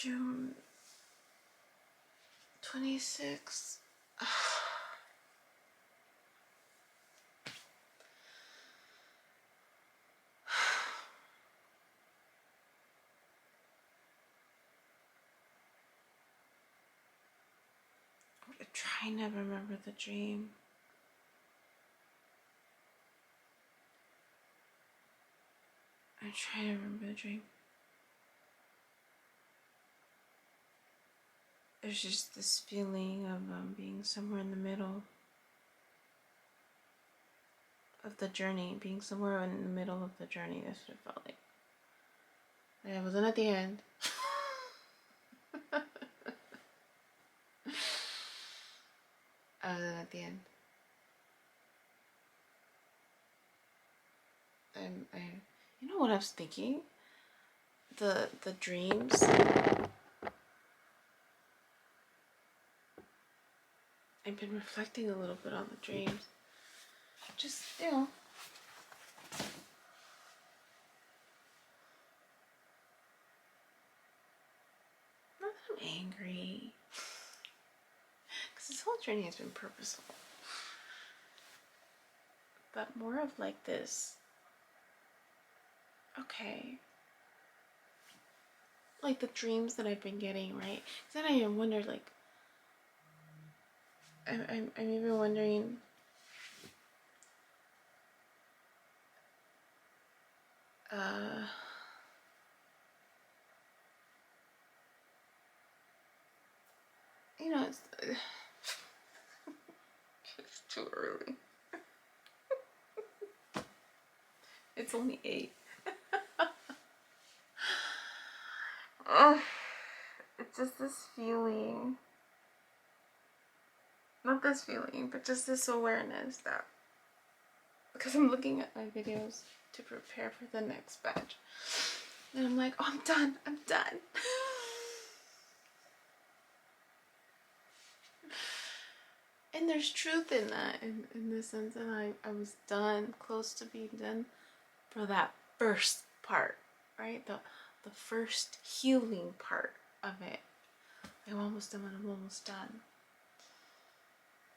June 26th. I'm trying to remember the dream. I'm trying to remember the dream. There's just this feeling of being somewhere in the middle of the journey, being somewhere in the middle of the journey. That's what it felt like. Like I wasn't at the end. I wasn't at the end. You know what I was thinking? The dreams. I've been reflecting a little bit on the dreams. Just, you know. Not that I'm angry. Because this whole journey has been purposeful. But more of like this. Okay. Like the dreams that I've been getting, right? Because then I wonder, like, I'm even wondering, you know, it's too early. It's only 8. It's just this feeling. Not this feeling, but just this awareness that, because I'm looking at my videos to prepare for the next batch, and I'm like, oh, I'm done. And there's truth in that, in the sense that I was done, close to being done for that first part, right? The first healing part of it. I'm almost done.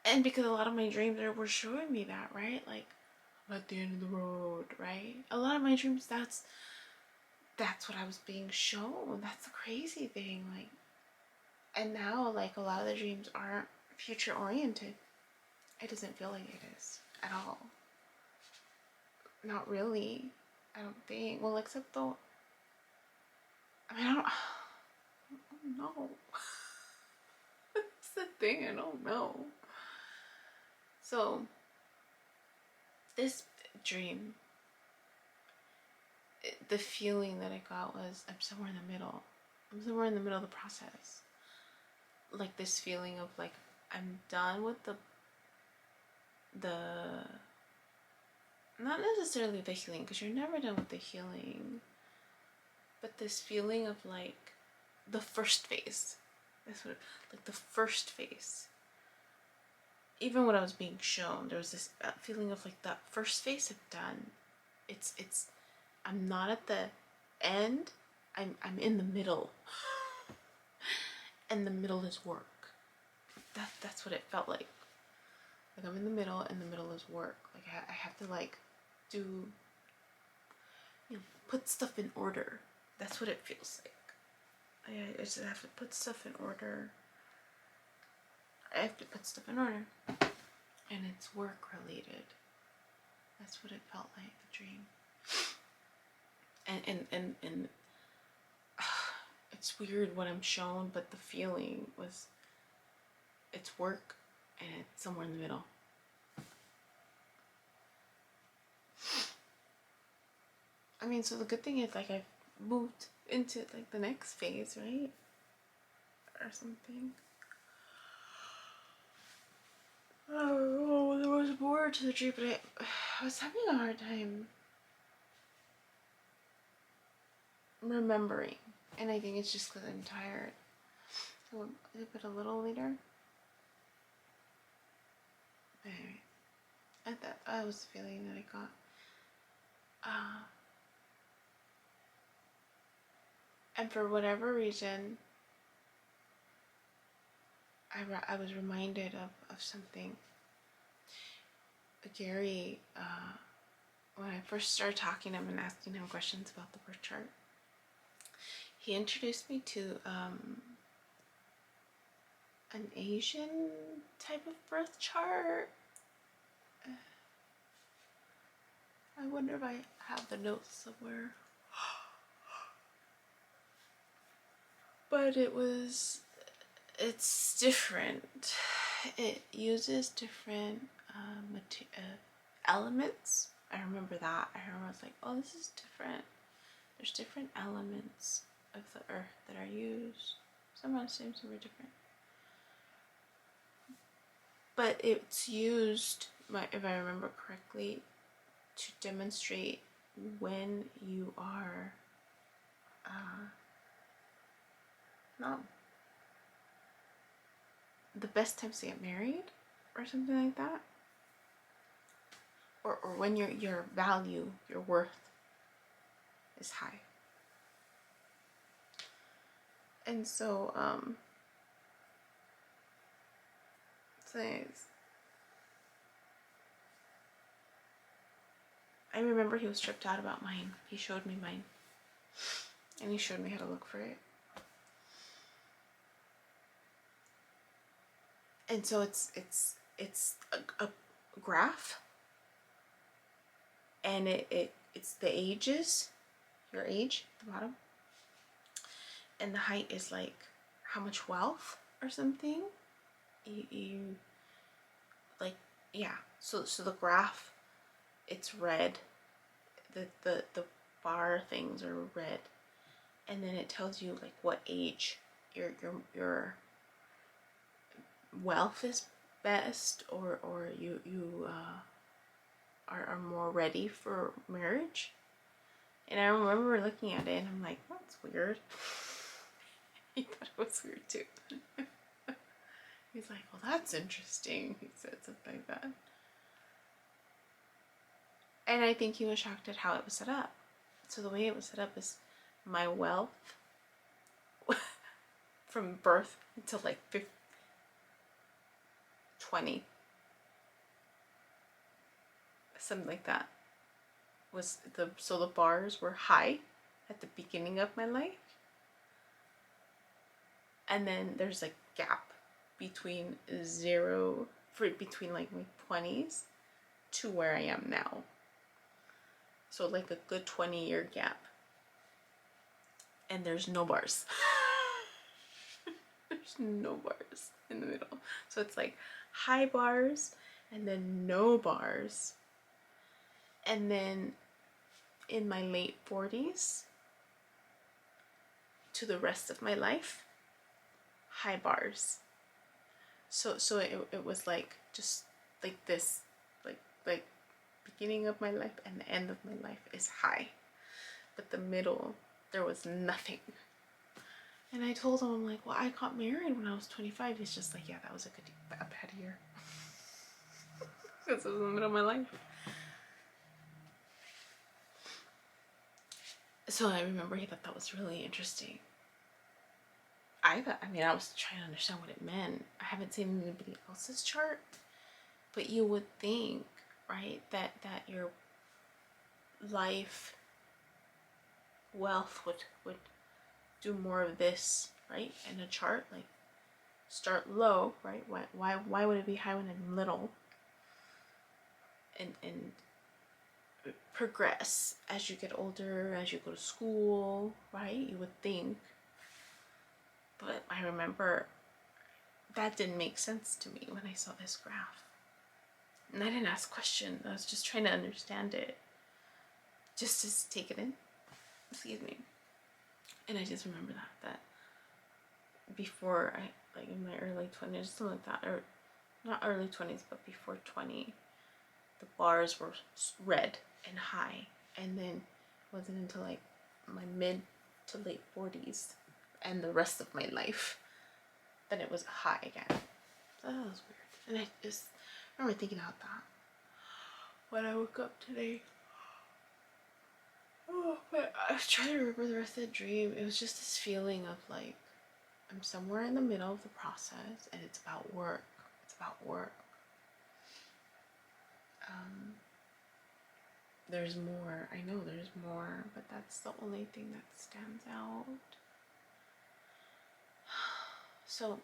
And because a lot of my dreams were showing me that, right? Like, I'm at the end of the road, right? A lot of my dreams, that's what I was being shown. That's the crazy thing. Like, and now, like, a lot of the dreams aren't future oriented. It doesn't feel like it is at all. Not really. I don't think. Well, except though, I mean, I don't know. That's the thing. I don't know. So, this dream, the feeling that I got was I'm somewhere in the middle. I'm somewhere in the middle of the process. Like this feeling of like I'm done with the not necessarily the healing, because you're never done with the healing, but this feeling of like the first phase. That's what, like the first phase. Even when I was being shown, there was this feeling of like that first phase I've done. It's I'm not at the end. I'm in the middle. And the middle is work. That's what it felt like. Like I'm in the middle, and the middle is work. Like I have to like do, you know, put stuff in order. That's what it feels like. I just have to put stuff in order. I have to put stuff in order. And it's work related. That's what it felt like, the dream. And it's weird what I'm shown, but the feeling was it's work and it's somewhere in the middle. I mean, so the good thing is like I've moved into like the next phase, right? Or something. Oh, there was more to the dream, but I was having a hard time remembering. And I think it's just because I'm tired. So I'll do it a little later. But anyway, that was the feeling that I got. And for whatever reason, I was reminded of something. Gary, when I first started talking to him and asking him questions about the birth chart, he introduced me to an Asian type of birth chart. I wonder if I have the notes somewhere. But it's different. It uses different elements. I remember that. I was like, oh, this is different. There's different elements of the earth that are used. Some are the same, some are different. But it's used, if I remember correctly, to demonstrate when you are not the best times to get married or something like that. Or when your value, your worth is high. And so, I remember he was tripped out about mine. He showed me mine. And he showed me how to look for it. And so it's a graph. And it's the ages, your age at the bottom. And the height is like how much wealth or something. You like, yeah. So the graph, it's red. The bar things are red, and then it tells you like what age your wealth is best, or you are more ready for marriage. And I remember looking at it and I'm like, that's weird. He thought it was weird too. He's like, well, that's interesting. He said something like that. And I think he was shocked at how it was set up. So the way it was set up is my wealth from birth until like 20, something like that, so the bars were high at the beginning of my life, and then there's a gap between between like my 20s to where I am now. So like a good 20-year gap. And there's no bars. There's no bars in the middle. So it's like high bars and then no bars. And then in my late 40s to the rest of my life, high bars. So it was like just like this, like beginning of my life and the end of my life is high, but the middle there was nothing. And I told him, I'm like, well, I got married when I was 25. He's just like, yeah, that was a bad year. Because it was in the middle of my life. So I remember he thought that was really interesting. I was trying to understand what it meant. I haven't seen anybody else's chart, but you would think, right, that your life wealth would do more of this, right, in a chart, like start low, right? Why would it be high when I'm little? And progress as you get older, as you go to school, right? You would think. But I remember that didn't make sense to me when I saw this graph. And I didn't ask questions. I was just trying to understand it. Just to take it in. Excuse me. And I just remember that before I, like in my early 20s, something like that, or not early 20s, but before 20, the bars were red and high. And then it wasn't until like my mid to late 40s and the rest of my life that it was high again. So that was weird. And I just remember thinking about that when I woke up today. Oh, but I was trying to remember the rest of the dream. It was just this feeling of like I'm somewhere in the middle of the process, and it's about work. It's about work. There's more. I know there's more, but that's the only thing that stands out. So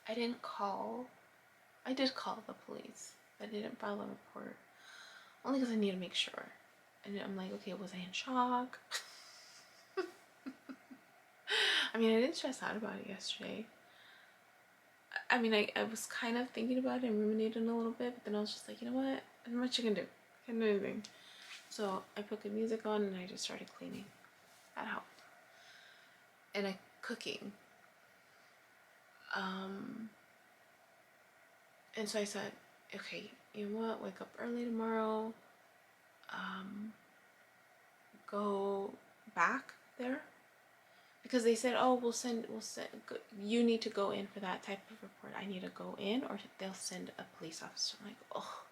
I didn't call. I did call the police. I didn't file a report. Only because I need to make sure. And I'm like, okay, was I in shock? I mean, I did stress out about it yesterday. I mean, I was kind of thinking about it and ruminating a little bit, but then I was just like, you know what? Not much you can do. Can't do anything. So I put good music on and I just started cleaning. That helped. And I cooking. And so I said, okay, you know what? Wake up early tomorrow. Go back there. Because they said, oh, we'll send, you need to go in for that type of report. I need to go in, or they'll send a police officer. I'm like, oh,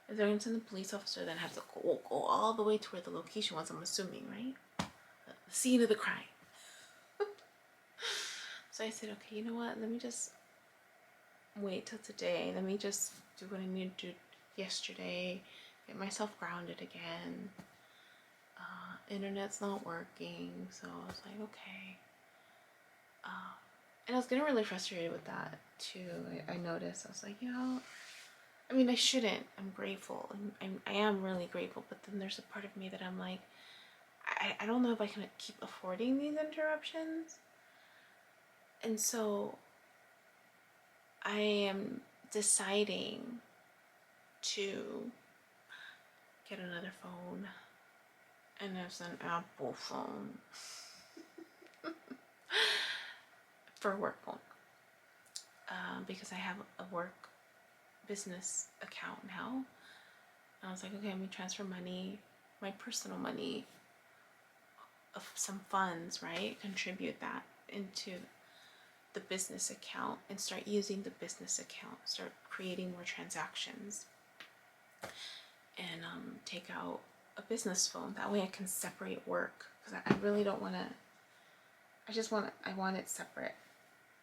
if they're going to send the police officer, then I have to go all the way to where the location was, I'm assuming, right? The scene of the crime. So I said, okay, you know what? Let me just wait till today. Let me just do what I need to do yesterday. Get myself grounded again. Internet's not working, so I was like, okay. And I was getting really frustrated with that too. I noticed. I was like, I mean, I shouldn't. I'm grateful. I am really grateful. But then there's a part of me that I'm like, I don't know if I can keep affording these interruptions. And so I am deciding to get another phone. And it's an Apple phone. For a work phone. Because I have a work business account now. And I was like, okay, let me transfer money, my personal money, of some funds, right? Contribute that into the business account and start using the business account. Start creating more transactions. And take out a business phone. That way I can separate work. Because I really don't want to, I want it separate.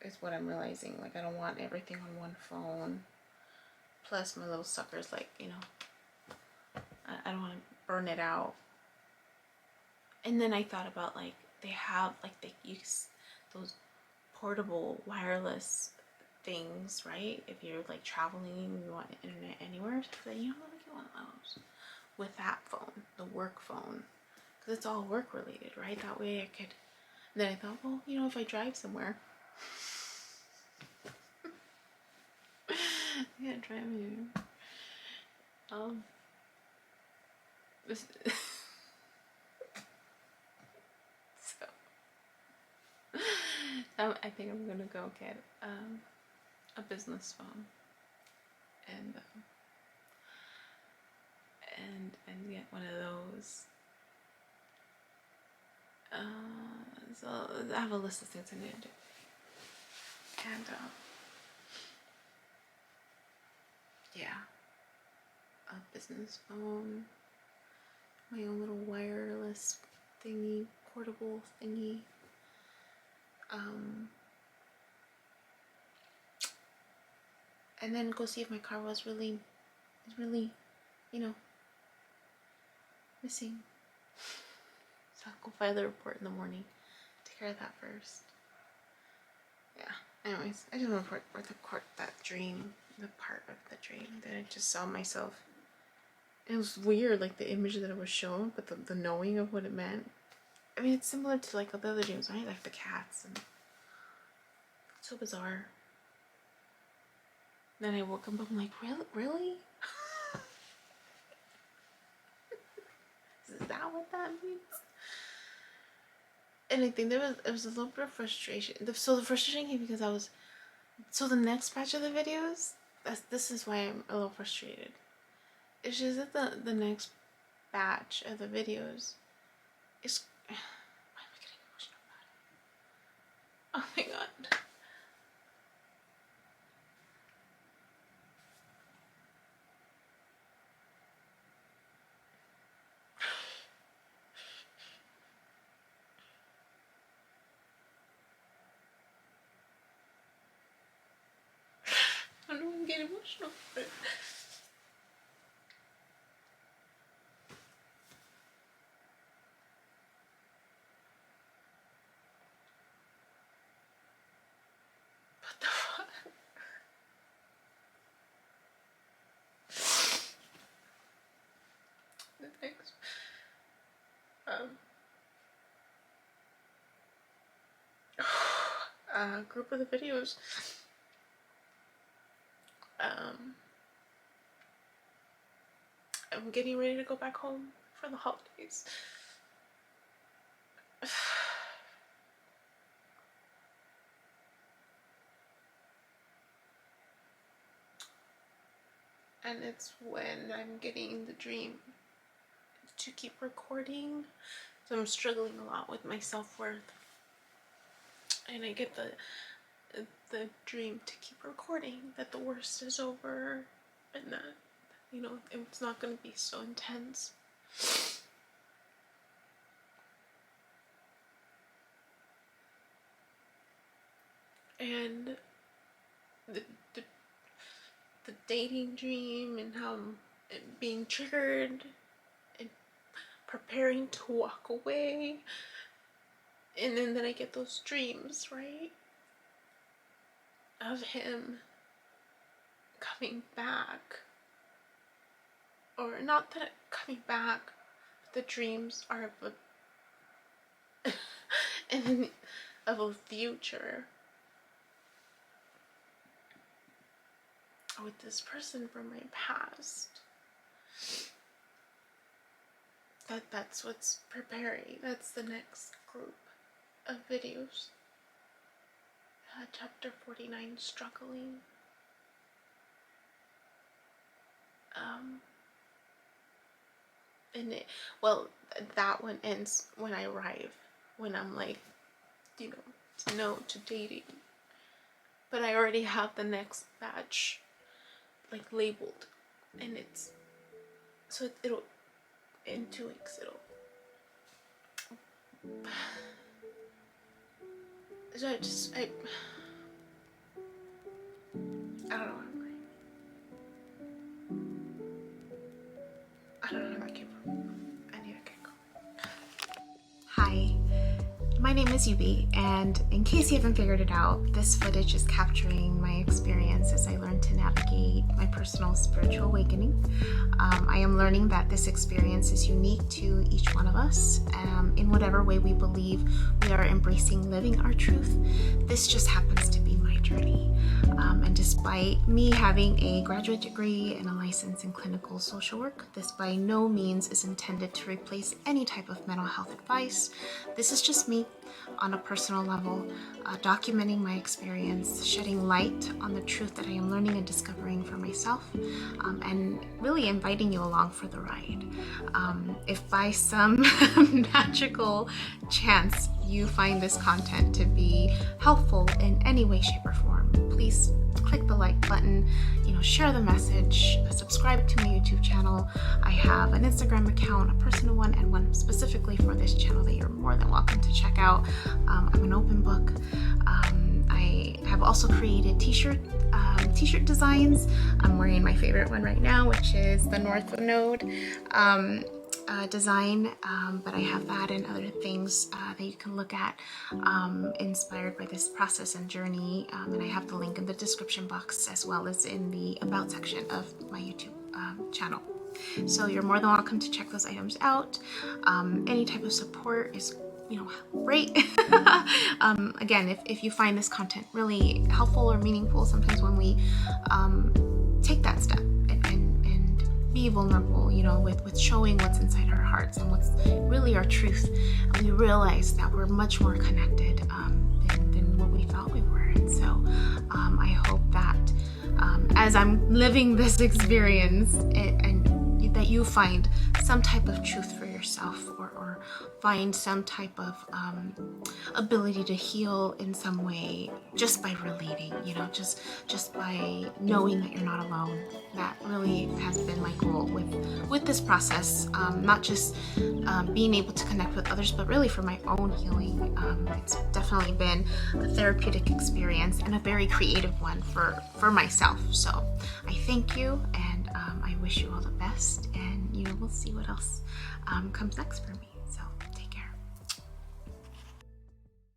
Is what I'm realizing. Like, I don't want everything on one phone. Plus my little sucker's like, I don't want to burn it out. And then I thought about, like, they have, like, they use those portable wireless things, right? If you're like traveling, you want internet anywhere, so you don't really get one of those with that phone, the work phone, because it's all work related, right? That way I could. And then I thought, well, if I drive somewhere, yeah, drive anywhere. This. So I think I'm gonna go get a business phone and get one of those. So I have a list of things I need to do, and yeah, a business phone, my own little wireless thingy, portable thingy. And then go see if my car was really, missing. So I'll go file the report in the morning. Take care of that first. Yeah. Anyways, I just want to report that dream, the part of the dream that I just saw myself. It was weird, like the image that it was shown, but the knowing of what it meant. I mean, it's similar to like the other dreams, right? Like the cats, and so bizarre. Then I woke up, I'm like, really? Is that what that means? And I think it was a little bit of frustration. So the frustration came because so the next batch of the videos, this is why I'm a little frustrated. It's just that the next batch of the videos is, why am I getting emotional about it? Oh my god. emotional. But what the fuck? The next group of the videos, I'm getting ready to go back home for the holidays. And it's when I'm getting the dream to keep recording. So I'm struggling a lot with my self-worth. And I get the dream to keep recording, that the worst is over, and that, you know, it's not going to be so intense. And the dating dream, and how I'm being triggered and preparing to walk away, and then I get those dreams, right, of him coming back, or not that coming back, but the dreams are of a and of a future with this person from my past. That's what's preparing. That's the next group of videos. Chapter 49, struggling. And that one ends when I arrive, when I'm like, you know, no to dating. But I already have the next batch like labeled, and it's so it'll in 2 weeks it'll. So I don't know. I don't know where I came from. I need to get going. Hi, my name is Yubi, and in case you haven't figured it out, this footage is capturing my experience as I learn to navigate my personal spiritual awakening. I am learning that this experience is unique to each one of us, in whatever way we believe we are embracing living our truth. This just happens to be my journey. And despite me having a graduate degree and a license in clinical social work, this by no means is intended to replace any type of mental health advice. This is just me on a personal level, documenting my experience, shedding light on the truth that I am learning and discovering for myself, and really inviting you along for the ride. If by some magical chance you find this content to be helpful in any way, shape, or form, please click the like button, share the message, subscribe to my YouTube channel. I have an Instagram account, a personal one, and one specifically for this channel that you're more than welcome to check out. I'm an open book. I have also created t-shirt designs. I'm wearing my favorite one right now, which is the North Node design, but I have that and other things that you can look at inspired by this process and journey, and I have the link in the description box as well as in the about section of my YouTube channel. So you're more than welcome to check those items out. Any type of support is great. Again, if you find this content really helpful or meaningful, sometimes when we take that step and be vulnerable, with showing what's inside our hearts and what's really our truth, we realize that we're much more connected than what we thought we were. And so I hope that as I'm living this experience and that you find some type of truth for yourself, or find some type of ability to heal in some way just by relating, just by knowing that you're not alone. That really has been my goal with this process, not just being able to connect with others, but really for my own healing. It's definitely been a therapeutic experience and a very creative one for myself. So I thank you, and I wish you all the best, and we'll see what else comes next for me.